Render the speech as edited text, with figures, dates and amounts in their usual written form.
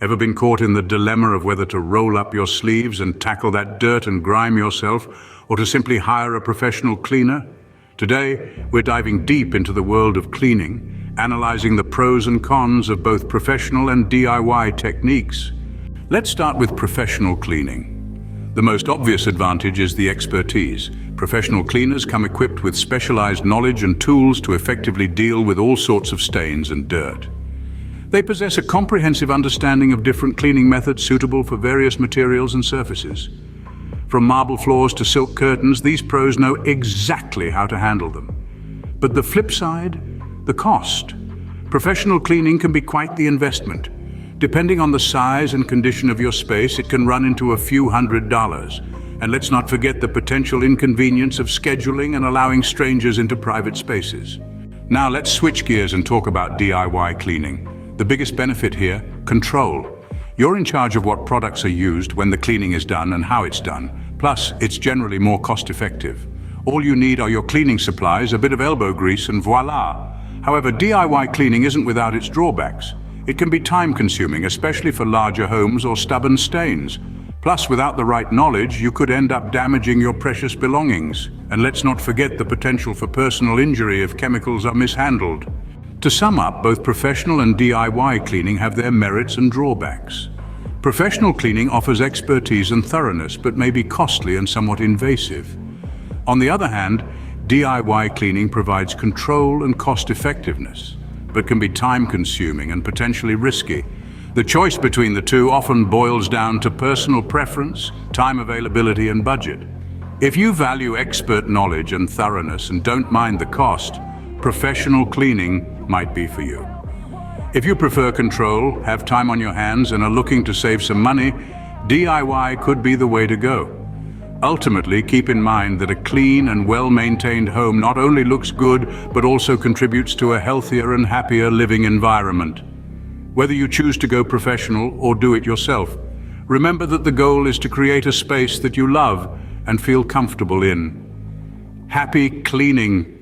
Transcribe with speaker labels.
Speaker 1: Ever been caught in the dilemma of whether to roll up your sleeves and tackle that dirt and grime yourself, or to simply hire a professional cleaner? Today, we're diving deep into the world of cleaning, analyzing the pros and cons of both professional and DIY techniques. Let's start with professional cleaning. The most obvious advantage is the expertise. Professional cleaners come equipped with specialized knowledge and tools to effectively deal with all sorts of stains and dirt. They possess a comprehensive understanding of different cleaning methods suitable for various materials and surfaces. From marble floors to silk curtains, these pros know exactly how to handle them. But the flip side, the cost. Professional cleaning can be quite the investment. Depending on the size and condition of your space, it can run into a few $100s. And let's not forget the potential inconvenience of scheduling and allowing strangers into private spaces. Now let's switch gears and talk about DIY cleaning. The biggest benefit here, control. You're in charge of what products are used, when the cleaning is done, and how it's done. Plus, it's generally more cost-effective. All you need are your cleaning supplies, a bit of elbow grease, and voila. However, DIY cleaning isn't without its drawbacks. It can be time-consuming, especially for larger homes or stubborn stains. Plus, without the right knowledge, you could end up damaging your precious belongings. And let's not forget the potential for personal injury if chemicals are mishandled. To sum up, both professional and DIY cleaning have their merits and drawbacks. Professional cleaning offers expertise and thoroughness, but may be costly and somewhat invasive. On the other hand, DIY cleaning provides control and cost-effectiveness, but can be time-consuming and potentially risky. The choice between the two often boils down to personal preference, time availability, and budget. If you value expert knowledge and thoroughness and don't mind the cost, professional cleaning might be for you. If you prefer control, have time on your hands, and are looking to save some money, DIY could be the way to go. Ultimately, keep in mind that a clean and well-maintained home not only looks good, but also contributes to a healthier and happier living environment. Whether you choose to go professional or do it yourself, remember that the goal is to create a space that you love and feel comfortable in. Happy cleaning!